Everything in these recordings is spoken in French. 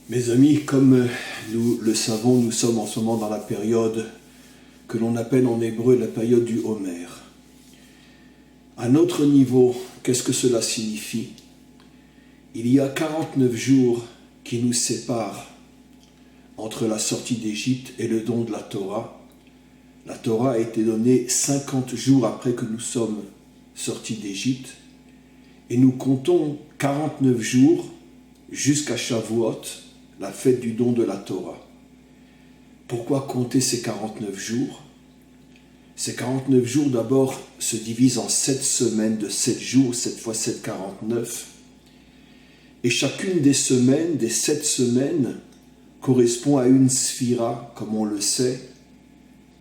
Mes amis, comme nous le savons, nous sommes en ce moment dans la période que l'on appelle en hébreu la période du Homère. À notre niveau, qu'est-ce que cela signifie? Il y a 49 jours qui nous séparent entre la sortie d'Égypte et le don de la Torah. La Torah a été donnée 50 jours après que nous sommes sortis d'Égypte et nous comptons 49 jours jusqu'à Shavuot, la fête du don de la Torah. Pourquoi compter ces 49 jours? Ces 49 jours d'abord se divisent en 7 semaines de 7 jours, 7 fois 7, 49. Et chacune des semaines, des 7 semaines, correspond à une sphira, comme on le sait,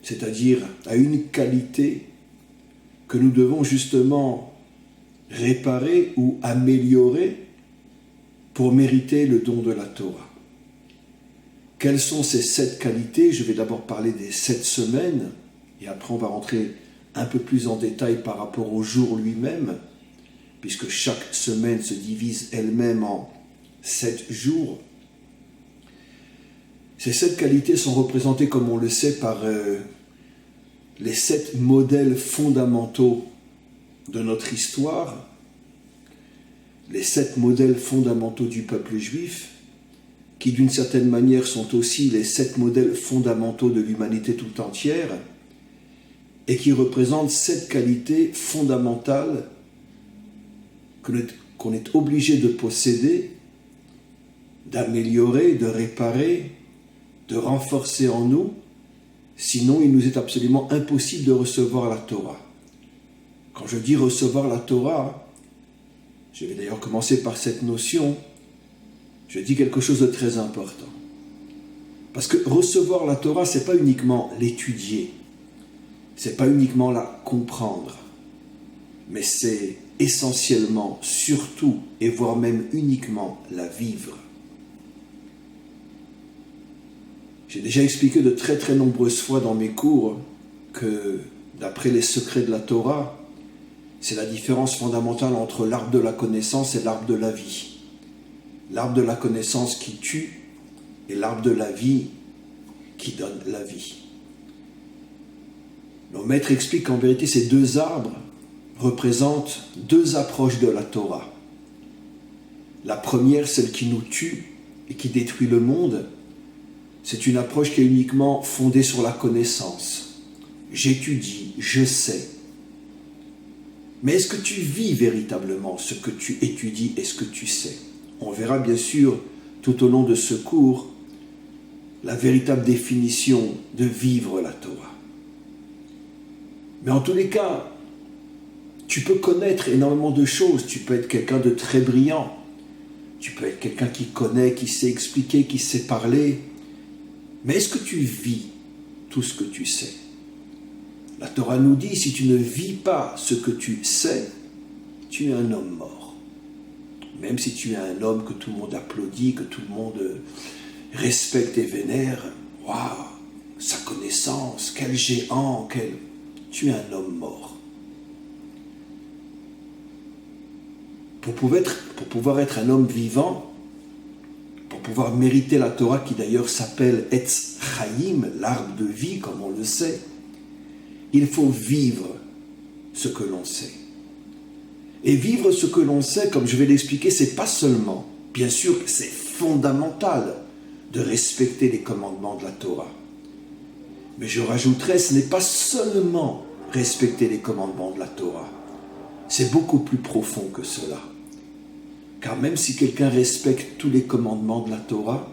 c'est-à-dire à une qualité que nous devons justement réparer ou améliorer pour mériter le don de la Torah. Quelles sont ces 7 qualités? Je vais d'abord parler des 7 semaines, et après on va rentrer un peu plus en détail par rapport au jour lui-même, puisque chaque semaine se divise elle-même en 7 jours. Ces 7 qualités sont représentées, comme on le sait, par les 7 modèles fondamentaux de notre histoire, les 7 modèles fondamentaux du peuple juif, qui d'une certaine manière sont aussi les 7 modèles fondamentaux de l'humanité tout entière, et qui représentent 7 qualités fondamentales qu'on est obligé de posséder, d'améliorer, de réparer, de renforcer en nous, sinon il nous est absolument impossible de recevoir la Torah. Quand je dis recevoir la Torah, je vais d'ailleurs commencer par cette notion, je dis quelque chose de très important. Parce que recevoir la Torah, ce n'est pas uniquement l'étudier, ce n'est pas uniquement la comprendre, mais c'est essentiellement, surtout, et voire même uniquement la vivre. J'ai déjà expliqué de très très nombreuses fois dans mes cours que, d'après les secrets de la Torah, c'est la différence fondamentale entre l'arbre de la connaissance et l'arbre de la vie. L'arbre de la connaissance qui tue et l'arbre de la vie qui donne la vie. Le maître explique qu'en vérité, ces 2 arbres représentent 2 approches de la Torah. La première, celle qui nous tue et qui détruit le monde, c'est une approche qui est uniquement fondée sur la connaissance. J'étudie, je sais. Mais est-ce que tu vis véritablement ce que tu étudies et ce que tu sais? On verra bien sûr tout au long de ce cours la véritable définition de vivre la Torah. Mais en tous les cas, tu peux connaître énormément de choses. Tu peux être quelqu'un de très brillant. Tu peux être quelqu'un qui connaît, qui sait expliquer, qui sait parler. Mais est-ce que tu vis tout ce que tu sais? La Torah nous dit, si tu ne vis pas ce que tu sais, tu es un homme mort. Même si tu es un homme que tout le monde applaudit, que tout le monde respecte et vénère, waouh, sa connaissance, quel géant, tu es un homme mort. Pour pouvoir être un homme vivant, pour pouvoir mériter la Torah, qui d'ailleurs s'appelle Etz Chaim, l'arbre de vie, comme on le sait, il faut vivre ce que l'on sait. Et vivre ce que l'on sait, comme je vais l'expliquer, c'est pas seulement, bien sûr, c'est fondamental de respecter les commandements de la Torah. Mais je rajouterais, ce n'est pas seulement respecter les commandements de la Torah. C'est beaucoup plus profond que cela. Car même si quelqu'un respecte tous les commandements de la Torah,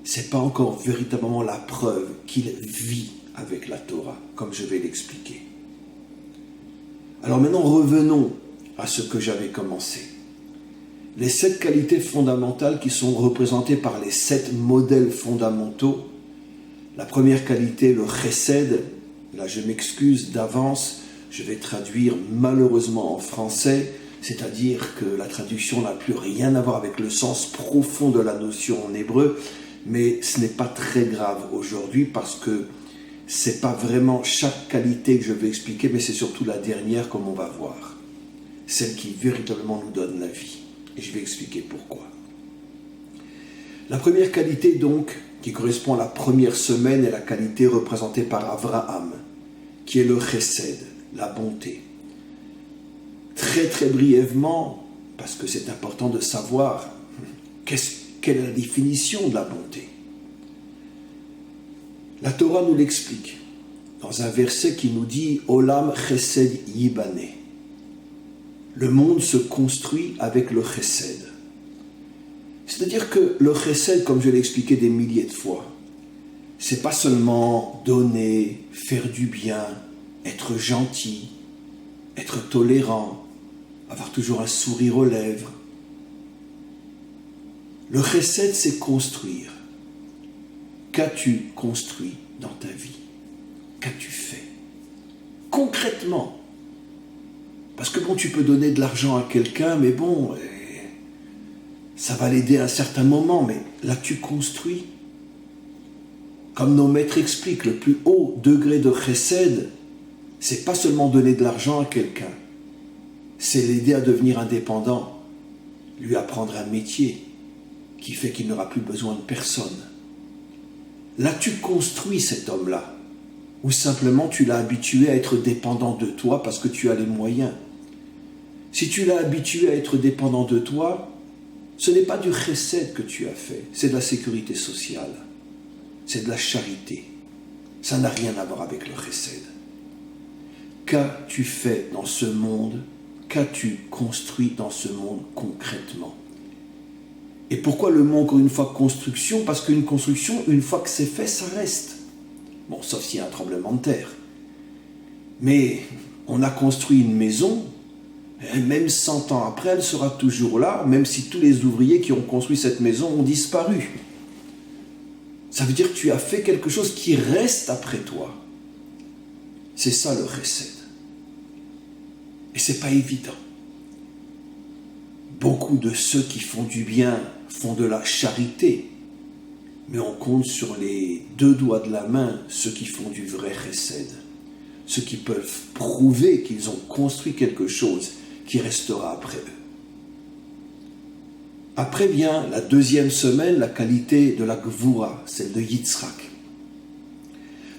c'est pas encore véritablement la preuve qu'il vit avec la Torah, comme je vais l'expliquer. Alors maintenant, revenons à ce que j'avais commencé. Les 7 qualités fondamentales qui sont représentées par les 7 modèles fondamentaux. La première qualité, le chesed. Là, je m'excuse d'avance, je vais traduire malheureusement en français, c'est-à-dire que la traduction n'a plus rien à voir avec le sens profond de la notion en hébreu, mais ce n'est pas très grave aujourd'hui parce que c'est pas vraiment chaque qualité que je vais expliquer, mais c'est surtout la dernière comme on va voir. Celle qui véritablement nous donne la vie. Et je vais expliquer pourquoi. La première qualité donc, qui correspond à la première semaine, est la qualité représentée par Abraham, qui est le chesed, la bonté. Très très brièvement, parce que c'est important de savoir quelle est la définition de la bonté. La Torah nous l'explique dans un verset qui nous dit « Olam chesed yibane ». Le monde se construit avec le chesed. C'est-à-dire que le chesed, comme je l'ai expliqué des milliers de fois, c'est pas seulement donner, faire du bien, être gentil, être tolérant, avoir toujours un sourire aux lèvres. Le chesed, c'est construire. Qu'as-tu construit dans ta vie? Qu'as-tu fait? Concrètement. Parce que bon, tu peux donner de l'argent à quelqu'un, mais bon, ça va l'aider à un certain moment, mais l'as-tu construit? Comme nos maîtres expliquent, le plus haut degré de chesed, c'est pas seulement donner de l'argent à quelqu'un, c'est l'aider à devenir indépendant, lui apprendre un métier qui fait qu'il n'aura plus besoin de personne. L'as-tu construit cet homme-là? Ou simplement tu l'as habitué à être dépendant de toi parce que tu as les moyens? Si tu l'as habitué à être dépendant de toi, ce n'est pas du chesed que tu as fait, c'est de la sécurité sociale, c'est de la charité. Ça n'a rien à voir avec le chesed. Qu'as-tu fait dans ce monde? Qu'as-tu construit dans ce monde concrètement? Et pourquoi le mot, encore une fois, construction? Parce qu'une construction, une fois que c'est fait, ça reste. Bon, sauf s'il y a un tremblement de terre. Mais on a construit une maison, et même 100 ans après, elle sera toujours là, même si tous les ouvriers qui ont construit cette maison ont disparu. Ça veut dire que tu as fait quelque chose qui reste après toi. C'est ça le chesed. Et c'est pas évident. Beaucoup de ceux qui font du bien font de la charité, mais on compte sur les 2 doigts de la main ceux qui font du vrai chesed, ceux qui peuvent prouver qu'ils ont construit quelque chose qui restera après eux. Après vient la deuxième semaine, la qualité de la gvura, celle de Yitzhak.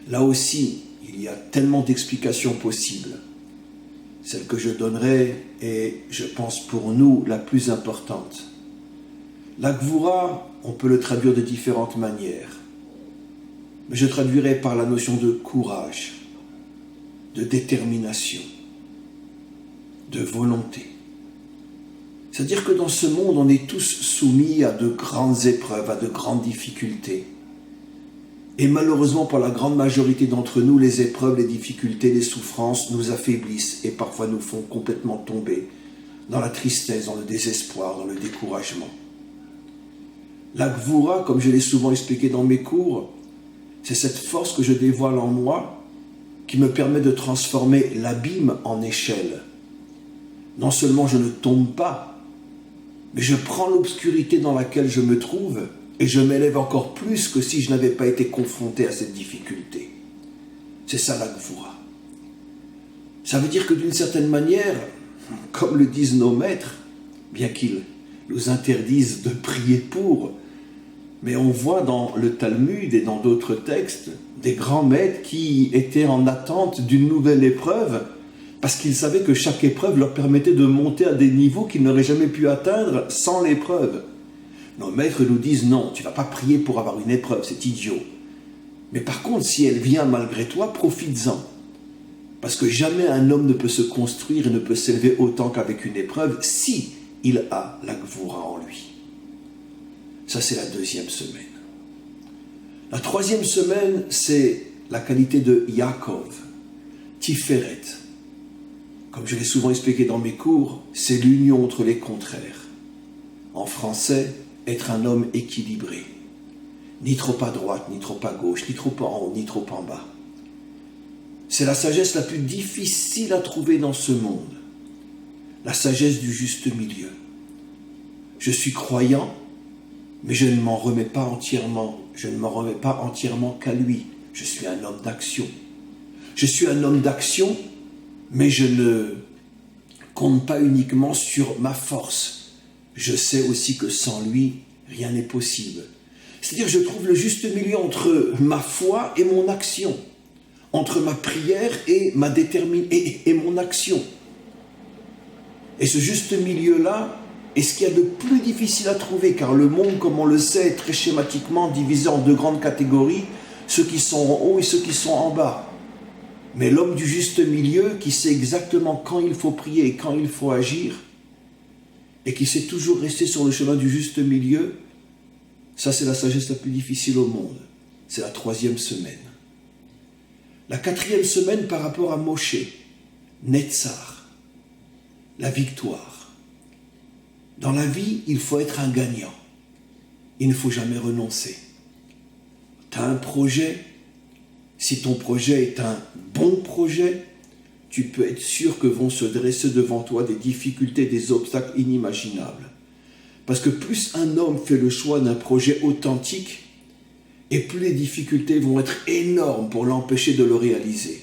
Là aussi, il y a tellement d'explications possibles. Celle que je donnerai est, je pense pour nous, la plus importante. La gvura, on peut le traduire de différentes manières. Mais je traduirai par la notion de courage, de détermination, de volonté. C'est-à-dire que dans ce monde, on est tous soumis à de grandes épreuves, à de grandes difficultés. Et malheureusement, pour la grande majorité d'entre nous, les épreuves, les difficultés, les souffrances nous affaiblissent et parfois nous font complètement tomber dans la tristesse, dans le désespoir, dans le découragement. La gvura, comme je l'ai souvent expliqué dans mes cours, c'est cette force que je dévoile en moi qui me permet de transformer l'abîme en échelle. Non seulement je ne tombe pas, mais je prends l'obscurité dans laquelle je me trouve et je m'élève encore plus que si je n'avais pas été confronté à cette difficulté. C'est ça la gvura. Ça veut dire que d'une certaine manière, comme le disent nos maîtres, bien qu'ils nous interdisent de prier pour, mais on voit dans le Talmud et dans d'autres textes des grands maîtres qui étaient en attente d'une nouvelle épreuve parce qu'ils savaient que chaque épreuve leur permettait de monter à des niveaux qu'ils n'auraient jamais pu atteindre sans l'épreuve. Nos maîtres nous disent non, tu ne vas pas prier pour avoir une épreuve, c'est idiot. Mais par contre, si elle vient malgré toi, profites-en. Parce que jamais un homme ne peut se construire et ne peut s'élever autant qu'avec une épreuve si il a la gvura en lui. Ça, c'est la deuxième semaine. La troisième semaine, c'est la qualité de Yaakov, Tiferet. Comme je l'ai souvent expliqué dans mes cours, c'est l'union entre les contraires. En français, être un homme équilibré. Ni trop à droite, ni trop à gauche, ni trop en haut, ni trop en bas. C'est la sagesse la plus difficile à trouver dans ce monde. La sagesse du juste milieu. Je suis croyant, mais je ne m'en remets pas entièrement. Je ne m'en remets pas entièrement qu'à lui. Je suis un homme d'action. Je suis un homme d'action, mais je ne compte pas uniquement sur ma force. Je sais aussi que sans lui, rien n'est possible. C'est-à-dire, je trouve le juste milieu entre ma foi et mon action, entre ma prière et et mon action. Et ce juste milieu-là est ce qu'il y a de plus difficile à trouver, car le monde, comme on le sait, est très schématiquement divisé en deux grandes catégories, ceux qui sont en haut et ceux qui sont en bas. Mais l'homme du juste milieu, qui sait exactement quand il faut prier et quand il faut agir, et qui sait toujours rester sur le chemin du juste milieu, ça c'est la sagesse la plus difficile au monde. C'est la 3e semaine. La 4e semaine par rapport à Moshe, Netzar, la victoire. Dans la vie, il faut être un gagnant. Il ne faut jamais renoncer. Tu as un projet. Si ton projet est un bon projet, tu peux être sûr que vont se dresser devant toi des difficultés, des obstacles inimaginables. Parce que plus un homme fait le choix d'un projet authentique, et plus les difficultés vont être énormes pour l'empêcher de le réaliser.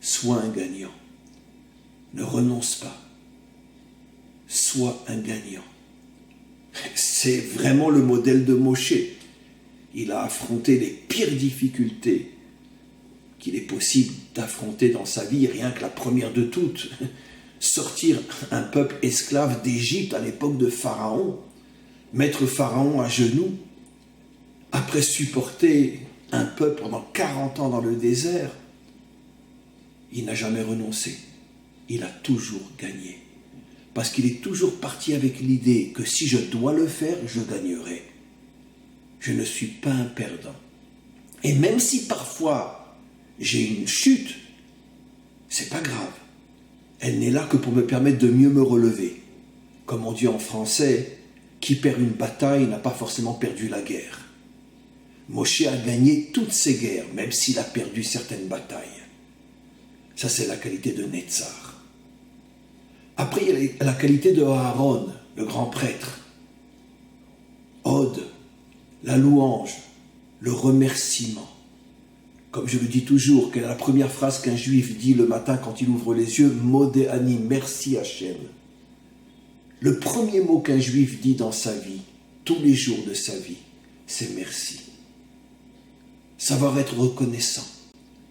Sois un gagnant. Ne renonce pas. Sois un gagnant. C'est vraiment le modèle de Moshe. Il a affronté les pires difficultés qu'il est possible d'affronter dans sa vie, rien que la première de toutes. Sortir un peuple esclave d'Égypte à l'époque de Pharaon, mettre Pharaon à genoux, après supporter un peuple pendant 40 ans dans le désert, il n'a jamais renoncé. Il a toujours gagné. Parce qu'il est toujours parti avec l'idée que si je dois le faire, je gagnerai. Je ne suis pas un perdant. Et même si parfois j'ai une chute, c'est pas grave. Elle n'est là que pour me permettre de mieux me relever. Comme on dit en français, qui perd une bataille n'a pas forcément perdu la guerre. Moshe a gagné toutes ses guerres, même s'il a perdu certaines batailles. Ça, c'est la qualité de Netzar. Après, il y a la qualité de Aaron, le grand prêtre. Ode, la louange, le remerciement. Comme je le dis toujours, quelle est la première phrase qu'un juif dit le matin quand il ouvre les yeux? Modé Ani, merci Hachem. Le premier mot qu'un juif dit dans sa vie, tous les jours de sa vie, c'est merci. Savoir être reconnaissant,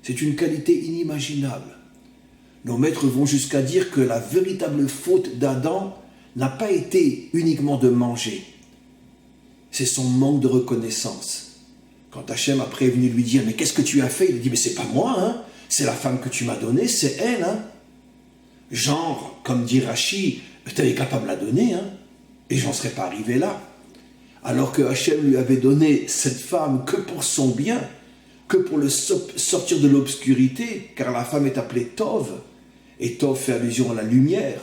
c'est une qualité inimaginable. Nos maîtres vont jusqu'à dire que la véritable faute d'Adam n'a pas été uniquement de manger. C'est son manque de reconnaissance. Quand Hachem après est venu lui dire « Mais qu'est-ce que tu as fait ?» Il a dit « Mais c'est pas moi, hein, c'est la femme que tu m'as donnée, c'est elle. Hein. » Genre, comme dit Rachi, « Tu es capable de la donner, hein, et j'en serais pas arrivé là. » Alors que Hachem lui avait donné cette femme que pour son bien, que pour le sortir de l'obscurité, car la femme est appelée Tov, et Tov fait allusion à la lumière.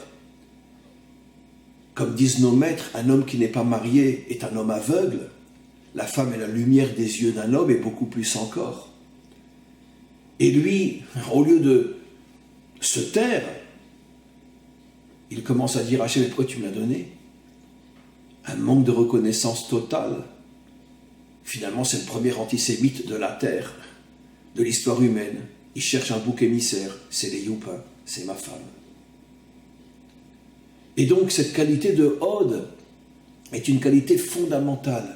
Comme disent nos maîtres, un homme qui n'est pas marié est un homme aveugle. La femme est la lumière des yeux d'un homme et beaucoup plus encore. Et lui, au lieu de se taire, il commence à dire « Hachem, pourquoi tu me l'as donné ?» Un manque de reconnaissance totale. Finalement, c'est le premier antisémite de la terre, de l'histoire humaine. Il cherche un bouc émissaire, c'est les Youpins, c'est ma femme. Et donc, cette qualité de Ode est une qualité fondamentale.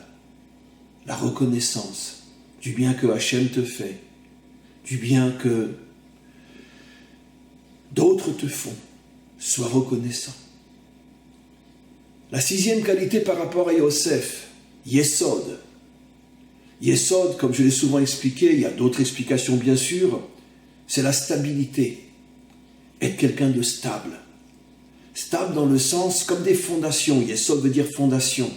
La reconnaissance du bien que Hachem te fait, du bien que d'autres te font. Sois reconnaissant. La 6e qualité par rapport à Yosef, Yesod. Yesod, comme je l'ai souvent expliqué, il y a d'autres explications bien sûr, c'est la stabilité. Être quelqu'un de stable. Stable dans le sens comme des fondations. Yesod veut dire fondation,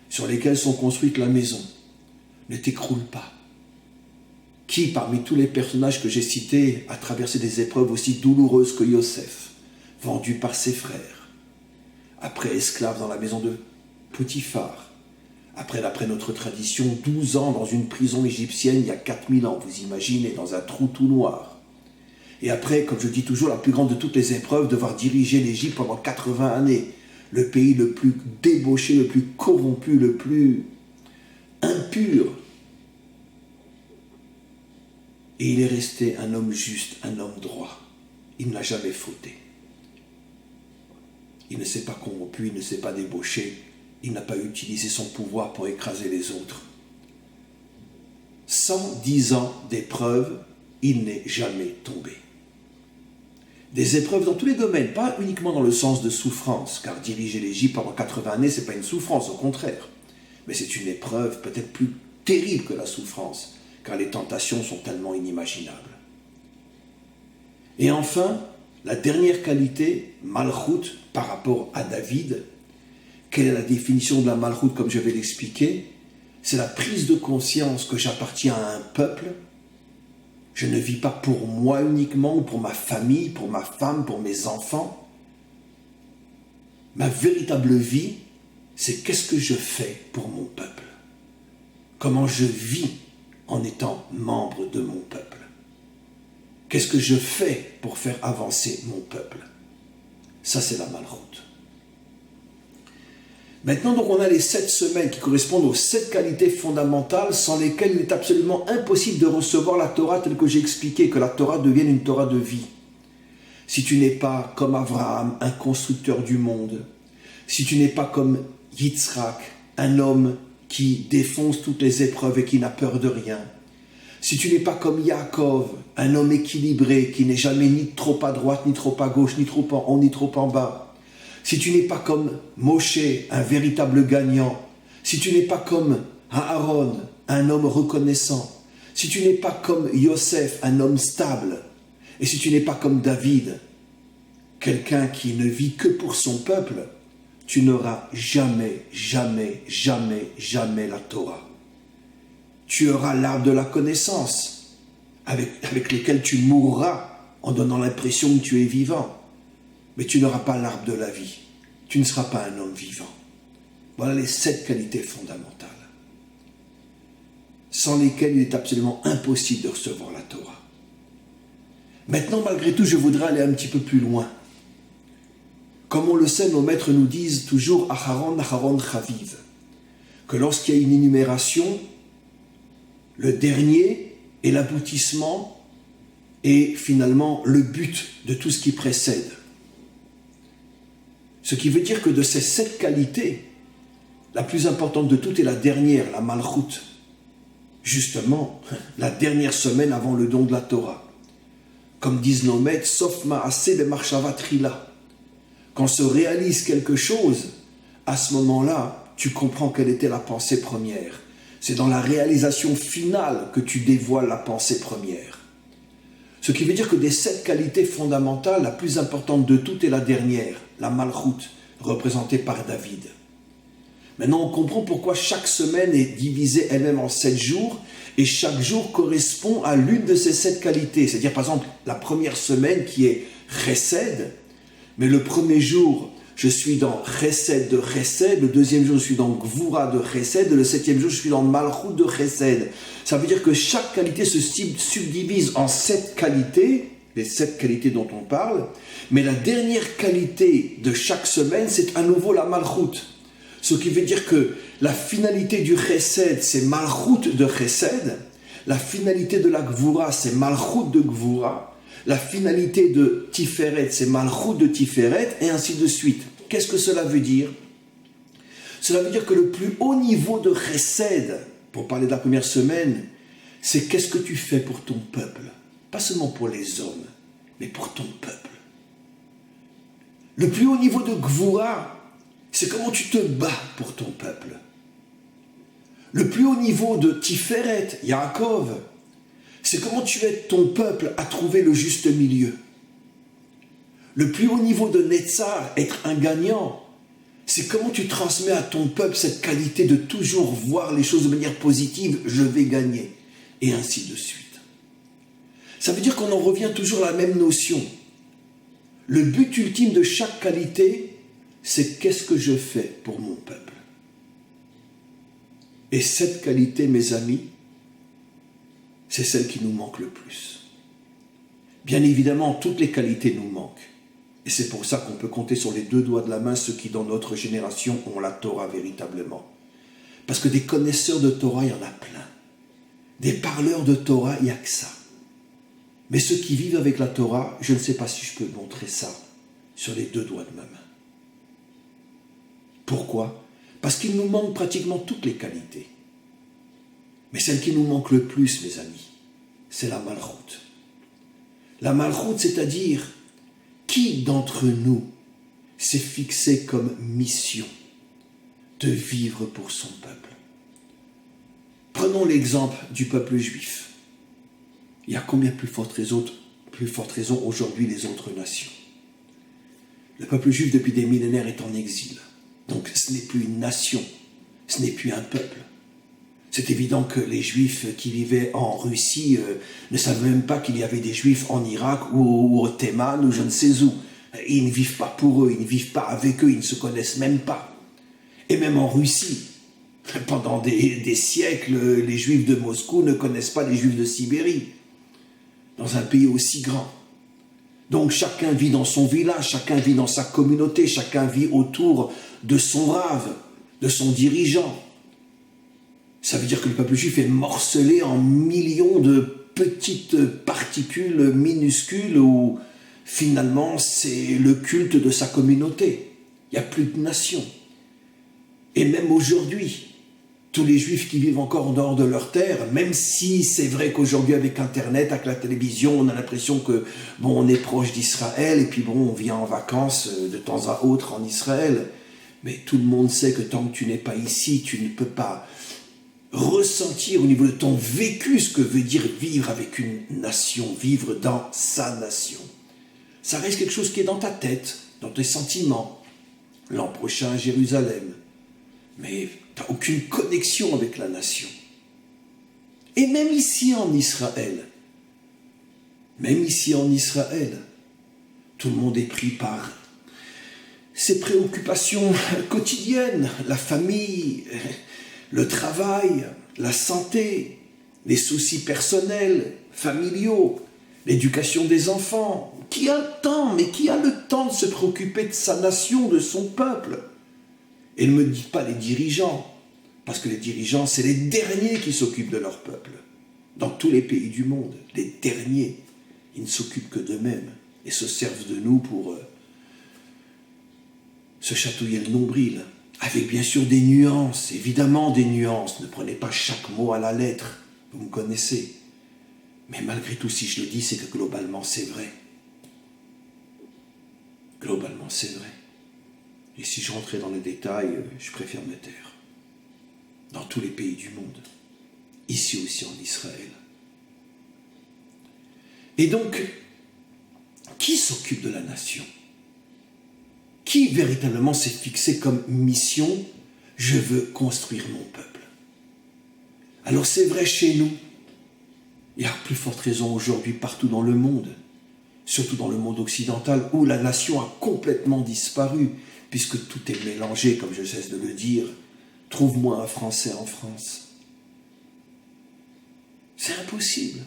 sur lesquelles sont construites la maison. Ne t'écroule pas. Qui, parmi tous les personnages que j'ai cités, a traversé des épreuves aussi douloureuses que Yosef, vendu par ses frères, après esclave dans la maison de Potiphar, après, d'après notre tradition, 12 ans dans une prison égyptienne il y a 4000 ans, vous imaginez, dans un trou tout noir. Et après, comme je dis toujours, la plus grande de toutes les épreuves, devoir diriger l'Égypte pendant 80 années, le pays le plus débauché, le plus corrompu, le plus impur. Et il est resté un homme juste, un homme droit. Il n'a jamais fauté. Il ne s'est pas corrompu, il ne s'est pas débauché, il n'a pas utilisé son pouvoir pour écraser les autres. 110 ans d'épreuves, il n'est jamais tombé. Des épreuves dans tous les domaines, pas uniquement dans le sens de souffrance, car diriger l'Égypte pendant 80 années, ce n'est pas une souffrance, au contraire. Mais c'est une épreuve peut-être plus terrible que la souffrance, car les tentations sont tellement inimaginables. Et enfin, la dernière qualité, malchout, par rapport à David, quelle est la définition de la malchout comme je vais l'expliquer? C'est la prise de conscience que j'appartiens à un peuple. Je ne vis pas pour moi uniquement, ou pour ma famille, pour ma femme, pour mes enfants. Ma véritable vie, c'est qu'est-ce que je fais pour mon peuple? Comment je vis en étant membre de mon peuple? Qu'est-ce que je fais pour faire avancer mon peuple? Ça, c'est la malchoute. Maintenant, donc, on a les 7 semaines qui correspondent aux 7 qualités fondamentales sans lesquelles il est absolument impossible de recevoir la Torah telle que j'ai expliqué, que la Torah devienne une Torah de vie. Si tu n'es pas comme Abraham, un constructeur du monde, si tu n'es pas comme Yitzhak, un homme qui défonce toutes les épreuves et qui n'a peur de rien, si tu n'es pas comme Yaakov, un homme équilibré qui n'est jamais ni trop à droite, ni trop à gauche, ni trop en haut, ni trop en bas, si tu n'es pas comme Moshe, un véritable gagnant, si tu n'es pas comme Aaron, un homme reconnaissant, si tu n'es pas comme Yosef, un homme stable, et si tu n'es pas comme David, quelqu'un qui ne vit que pour son peuple, tu n'auras jamais, jamais, jamais, jamais la Torah. Tu auras l'arbre de la connaissance, avec lequel tu mourras en donnant l'impression que tu es vivant. Mais tu n'auras pas l'arbre de la vie. Tu ne seras pas un homme vivant. Voilà les 7 qualités fondamentales, sans lesquelles il est absolument impossible de recevoir la Torah. Maintenant, malgré tout, je voudrais aller un petit peu plus loin. Comme on le sait, nos maîtres nous disent toujours « Acharon, Acharon, Chaviv », que lorsqu'il y a une énumération, le dernier est l'aboutissement et finalement le but de tout ce qui précède. Ce qui veut dire que de ces 7 qualités, la plus importante de toutes est la dernière, la malchoute. Justement, la dernière semaine avant le don de la Torah. Comme disent nos maîtres, sauf ma'aseh be'machshava trila. Quand se réalise quelque chose, à ce moment-là, tu comprends quelle était la pensée première. C'est dans la réalisation finale que tu dévoiles la pensée première. Ce qui veut dire que des 7 qualités fondamentales, la plus importante de toutes est la dernière, la malchoute, représentée par David. Maintenant, on comprend pourquoi chaque semaine est divisée elle-même en 7 jours, et chaque jour correspond à l'une de ces 7 qualités. C'est-à-dire, par exemple, la première semaine qui est Chesed, mais le premier jour, je suis dans Chesed de Chesed, le deuxième jour, je suis dans Gvura de Chesed, le 7e jour, je suis dans Malchut de Chesed. Ça veut dire que chaque qualité se subdivise en 7 qualités, les 7 qualités dont on parle, mais la dernière qualité de chaque semaine, c'est à nouveau la Malchut. Ce qui veut dire que la finalité du Chesed, c'est Malchut de Chesed, la finalité de la Gvura, c'est Malchut de Gvura, la finalité de Tiferet, c'est Malchut de Tiferet, et ainsi de suite. Qu'est-ce que cela veut dire? Cela veut dire que le plus haut niveau de Chesed, pour parler de la première semaine, c'est qu'est-ce que tu fais pour ton peuple. Pas seulement pour les hommes, mais pour ton peuple. Le plus haut niveau de Gvura, c'est comment tu te bats pour ton peuple. Le plus haut niveau de Tiferet, Yaakov, c'est comment tu aides ton peuple à trouver le juste milieu. Le plus haut niveau de Netzar, être un gagnant, c'est comment tu transmets à ton peuple cette qualité de toujours voir les choses de manière positive, je vais gagner, et ainsi de suite. Ça veut dire qu'on en revient toujours à la même notion. Le but ultime de chaque qualité, c'est qu'est-ce que je fais pour mon peuple. Et cette qualité, mes amis, c'est celle qui nous manque le plus. Bien évidemment, toutes les qualités nous manquent. Et c'est pour ça qu'on peut compter sur les 2 doigts de la main ceux qui, dans notre génération, ont la Torah véritablement. Parce que des connaisseurs de Torah, il y en a plein. Des parleurs de Torah, il n'y a que ça. Mais ceux qui vivent avec la Torah, je ne sais pas si je peux montrer ça sur les 2 doigts de ma main. Pourquoi? Parce qu'il nous manque pratiquement toutes les qualités. Mais celle qui nous manque le plus, mes amis, c'est la malchoute. La malchoute, c'est-à-dire, qui d'entre nous s'est fixé comme mission de vivre pour son peuple? Prenons l'exemple du peuple juif. Il y a combien plus forte raison aujourd'hui les autres nations? Le peuple juif, depuis des millénaires, est en exil. Donc ce n'est plus une nation, ce n'est plus un peuple. C'est évident que les Juifs qui vivaient en Russie ne savaient même pas qu'il y avait des Juifs en Irak ou au Théman ou je ne sais où. Ils ne vivent pas pour eux, ils ne vivent pas avec eux, ils ne se connaissent même pas. Et même en Russie, pendant des siècles, les Juifs de Moscou ne connaissent pas les Juifs de Sibérie, dans un pays aussi grand. Donc chacun vit dans son village, chacun vit dans sa communauté, chacun vit autour de son rave, de son dirigeant. Ça veut dire que le peuple juif est morcelé en millions de petites particules minuscules où finalement c'est le culte de sa communauté. Il n'y a plus de nation. Et même aujourd'hui, tous les juifs qui vivent encore en dehors de leur terre, même si c'est vrai qu'aujourd'hui avec Internet, avec la télévision, on a l'impression que bon, on est proche d'Israël et puis bon, on vient en vacances de temps à autre en Israël. Mais tout le monde sait que tant que tu n'es pas ici, tu ne peux pas ressentir au niveau de ton vécu ce que veut dire vivre avec une nation, vivre dans sa nation. Ça reste quelque chose qui est dans ta tête, dans tes sentiments. L'an prochain à Jérusalem. Mais tu n'as aucune connexion avec la nation. Et même ici en Israël, tout le monde est pris par ses préoccupations quotidiennes, la famille, le travail, la santé, les soucis personnels, familiaux, l'éducation des enfants. Qui a le temps, mais qui a le temps de se préoccuper de sa nation, de son peuple? Et ne me dites pas les dirigeants, parce que les dirigeants, c'est les derniers qui s'occupent de leur peuple. Dans tous les pays du monde, les derniers, ils ne s'occupent que d'eux-mêmes et se servent de nous pour se chatouiller le nombril. Avec bien sûr des nuances, évidemment des nuances. Ne prenez pas chaque mot à la lettre, vous me connaissez. Mais malgré tout, si je le dis, c'est que globalement, c'est vrai. Globalement, c'est vrai. Et si je rentrais dans les détails, je préfère me taire. Dans tous les pays du monde. Ici aussi en Israël. Et donc, qui s'occupe de la nation? Qui véritablement s'est fixé comme mission, je veux construire mon peuple? Alors c'est vrai chez nous, il y a plus forte raison aujourd'hui partout dans le monde, surtout dans le monde occidental où la nation a complètement disparu, puisque tout est mélangé, comme je cesse de le dire. Trouve-moi un Français en France. C'est impossible.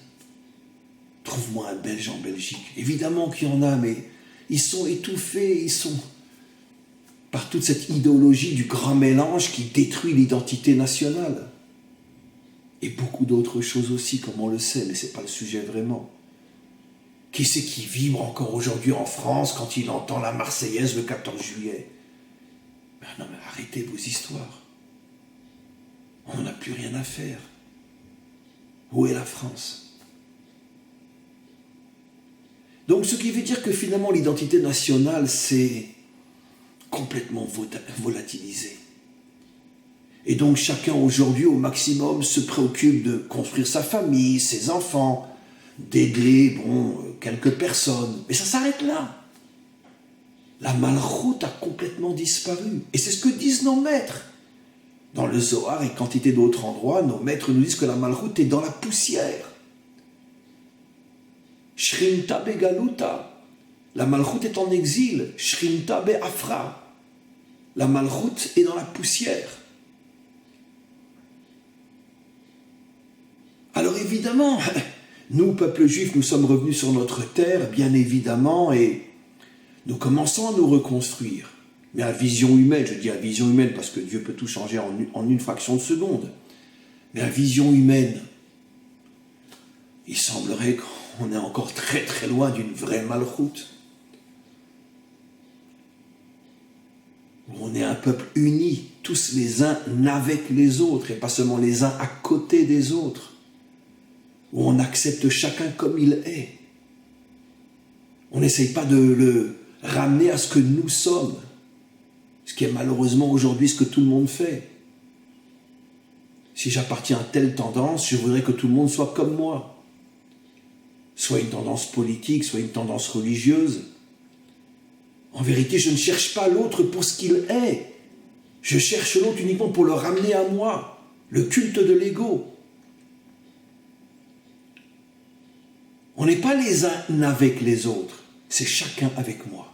Trouve-moi un Belge en Belgique. Évidemment qu'il y en a, mais ils sont étouffés, ils sont par toute cette idéologie du grand mélange qui détruit l'identité nationale. Et beaucoup d'autres choses aussi, comme on le sait, mais ce n'est pas le sujet vraiment. Qui c'est qui vibre encore aujourd'hui en France quand il entend la Marseillaise le 14 juillet? Ben non, mais arrêtez vos histoires. On n'a plus rien à faire. Où est la France? Donc ce qui veut dire que finalement l'identité nationale, c'est complètement volatilisé. Et donc chacun aujourd'hui au maximum se préoccupe de construire sa famille, ses enfants, d'aider quelques personnes. Mais ça s'arrête là. La malchoute a complètement disparu. Et c'est ce que disent nos maîtres. Dans le Zohar et quantité d'autres endroits, nos maîtres nous disent que la malchoute est dans la poussière. Shrinta begaluta. La malchoute est en exil. Shrinta be'afra. La malchoute est dans la poussière. Alors évidemment, nous, peuple juif, nous sommes revenus sur notre terre, bien évidemment, et nous commençons à nous reconstruire. Mais à vision humaine, je dis à vision humaine parce que Dieu peut tout changer en une fraction de seconde. Mais à vision humaine, il semblerait qu'on est encore très très loin d'une vraie malchoute. On est un peuple uni, tous les uns avec les autres, et pas seulement les uns à côté des autres, où on accepte chacun comme il est. On n'essaye pas de le ramener à ce que nous sommes, ce qui est malheureusement aujourd'hui ce que tout le monde fait. Si j'appartiens à telle tendance, je voudrais que tout le monde soit comme moi. Soit une tendance politique, soit une tendance religieuse. En vérité, je ne cherche pas l'autre pour ce qu'il est. Je cherche l'autre uniquement pour le ramener à moi. Le culte de l'ego. On n'est pas les uns avec les autres. C'est chacun avec moi.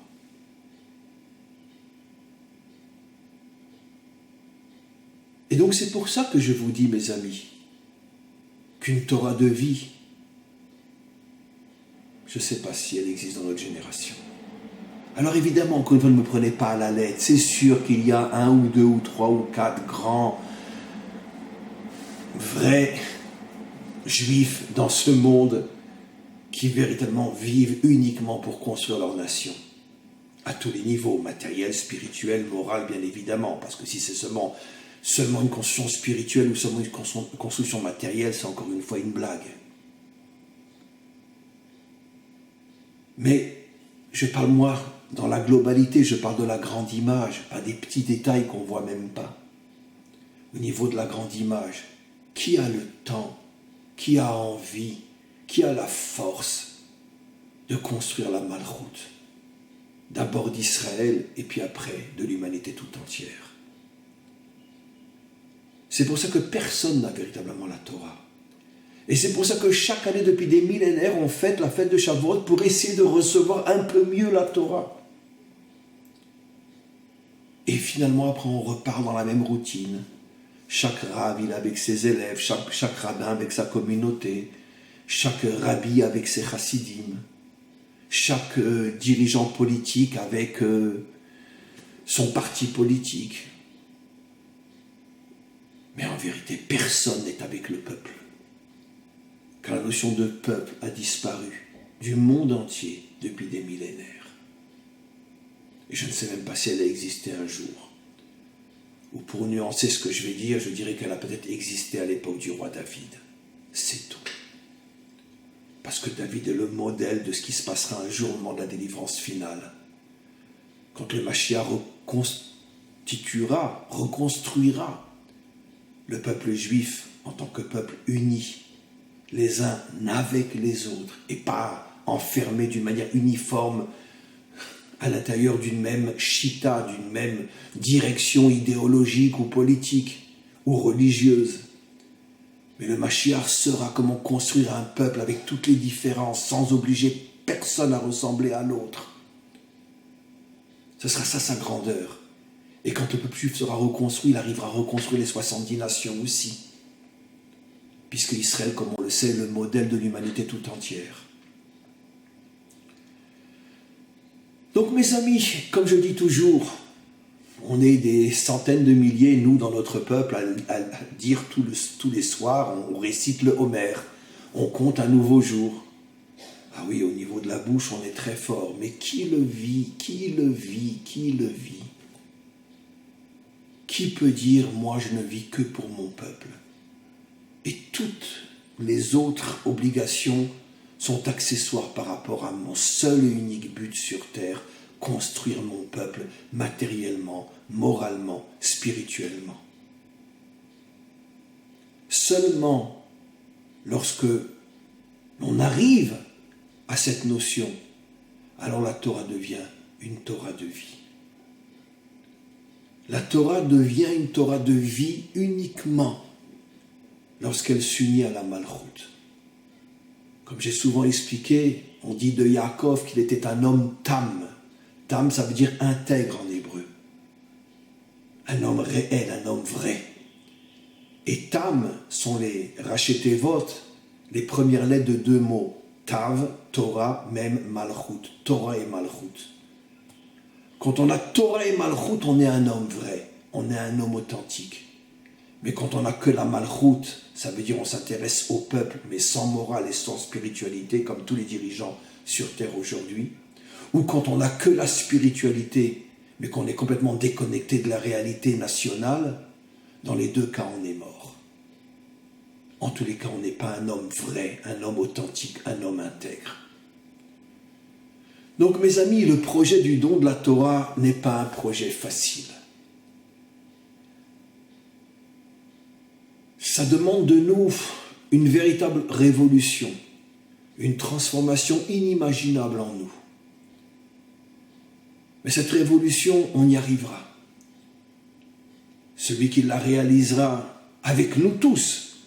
Et donc c'est pour ça que je vous dis, mes amis, qu'une Torah de vie, je ne sais pas si elle existe dans notre génération. Alors évidemment, encore une fois, ne me prenez pas à la lettre. C'est sûr qu'il y a 1 ou 2 ou 3 ou 4 grands, vrais juifs dans ce monde qui véritablement vivent uniquement pour construire leur nation. À tous les niveaux, matériel, spirituel, moral, bien évidemment. Parce que si c'est seulement une construction spirituelle ou seulement une construction matérielle, c'est encore une fois une blague. Mais je parle, moi, dans la globalité, je parle de la grande image, pas des petits détails qu'on ne voit même pas. Au niveau de la grande image, qui a le temps, qui a envie, qui a la force de construire la Malchoute, d'abord d'Israël et puis après de l'humanité tout entière. C'est pour ça que personne n'a véritablement la Torah. Et c'est pour ça que chaque année, depuis des millénaires, on fête la fête de Shavuot pour essayer de recevoir un peu mieux la Torah. Et finalement, après, on repart dans la même routine. Chaque rabbin il est avec ses élèves, chaque rabbin avec sa communauté, chaque rabbi avec ses chassidim, chaque dirigeant politique avec son parti politique. Mais en vérité, personne n'est avec le peuple. Car la notion de peuple a disparu du monde entier depuis des millénaires. Et je ne sais même pas si elle a existé un jour. Ou pour nuancer ce que je vais dire, je dirais qu'elle a peut-être existé à l'époque du roi David. C'est tout. Parce que David est le modèle de ce qui se passera un jour au moment de la délivrance finale. Quand le Mashiach reconstruira le peuple juif en tant que peuple uni, les uns avec les autres, et pas enfermés d'une manière uniforme à l'intérieur d'une même chita, d'une même direction idéologique ou politique ou religieuse. Mais le Mashiach saura comment construire un peuple avec toutes les différences, sans obliger personne à ressembler à l'autre. Ce sera ça sa grandeur. Et quand le peuple juif sera reconstruit, il arrivera à reconstruire les 70 nations aussi. Puisque Israël, comme on le sait, est le modèle de l'humanité tout entière. Donc mes amis, comme je dis toujours, on est des centaines de milliers, nous, dans notre peuple, à dire tous les soirs, on récite le Homère, on compte un nouveau jour. Ah oui, au niveau de la bouche, on est très fort, mais qui le vit, qui le vit, qui le vit? Qui peut dire, moi, je ne vis que pour mon peuple? Et toutes les autres obligations sont accessoires par rapport à mon seul et unique but sur terre, construire mon peuple matériellement, moralement, spirituellement. Seulement lorsque l'on arrive à cette notion, alors la Torah devient une Torah de vie. La Torah devient une Torah de vie uniquement lorsqu'elle s'unit à la Malchoute. Comme j'ai souvent expliqué, on dit de Yaakov qu'il était un homme tam. Tam, ça veut dire intègre en hébreu. Un homme réel, un homme vrai. Et tam sont les rachetevot, les premières lettres de 2 mots. Tav, Torah, même Malchut. Torah et Malchut. Quand on a Torah et Malchut, on est un homme vrai. On est un homme authentique. Mais quand on n'a que la Malchut, ça veut dire on s'intéresse au peuple, mais sans morale et sans spiritualité, comme tous les dirigeants sur terre aujourd'hui. Ou quand on n'a que la spiritualité, mais qu'on est complètement déconnecté de la réalité nationale, dans les deux cas, on est mort. En tous les cas, on n'est pas un homme vrai, un homme authentique, un homme intègre. Donc, mes amis, le projet du don de la Torah n'est pas un projet facile. Ça demande de nous une véritable révolution, une transformation inimaginable en nous. Mais cette révolution, on y arrivera. Celui qui la réalisera avec nous tous,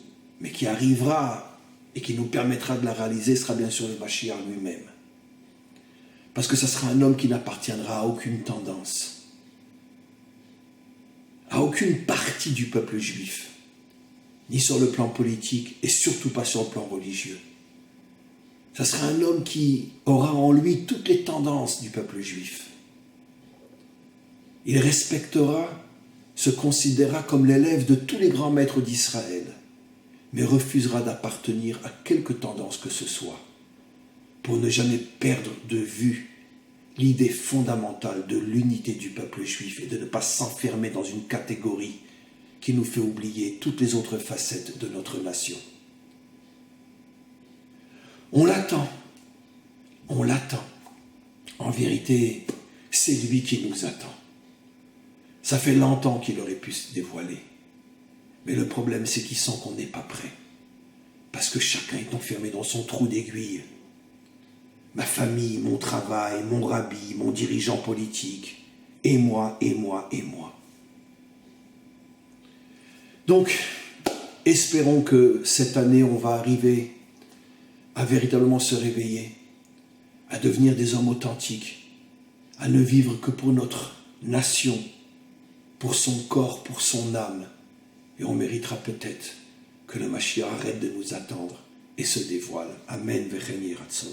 mais qui arrivera et qui nous permettra de la réaliser, sera bien sûr le Mashiach lui-même. Parce que ce sera un homme qui n'appartiendra à aucune tendance, à aucune partie du peuple juif, ni sur le plan politique et surtout pas sur le plan religieux. Ce sera un homme qui aura en lui toutes les tendances du peuple juif. Il respectera, se considérera comme l'élève de tous les grands maîtres d'Israël, mais refusera d'appartenir à quelque tendance que ce soit, pour ne jamais perdre de vue l'idée fondamentale de l'unité du peuple juif et de ne pas s'enfermer dans une catégorie qui nous fait oublier toutes les autres facettes de notre nation. On l'attend. En vérité, c'est lui qui nous attend. Ça fait longtemps qu'il aurait pu se dévoiler. Mais le problème, c'est qu'il sent qu'on n'est pas prêt. Parce que chacun est enfermé dans son trou d'aiguille. Ma famille, mon travail, mon rabbi, mon dirigeant politique, et moi. Donc, espérons que cette année, on va arriver à véritablement se réveiller, à devenir des hommes authentiques, à ne vivre que pour notre nation, pour son corps, pour son âme. Et on méritera peut-être que le Mashiach arrête de nous attendre et se dévoile. Amen, v'chen yiratzon.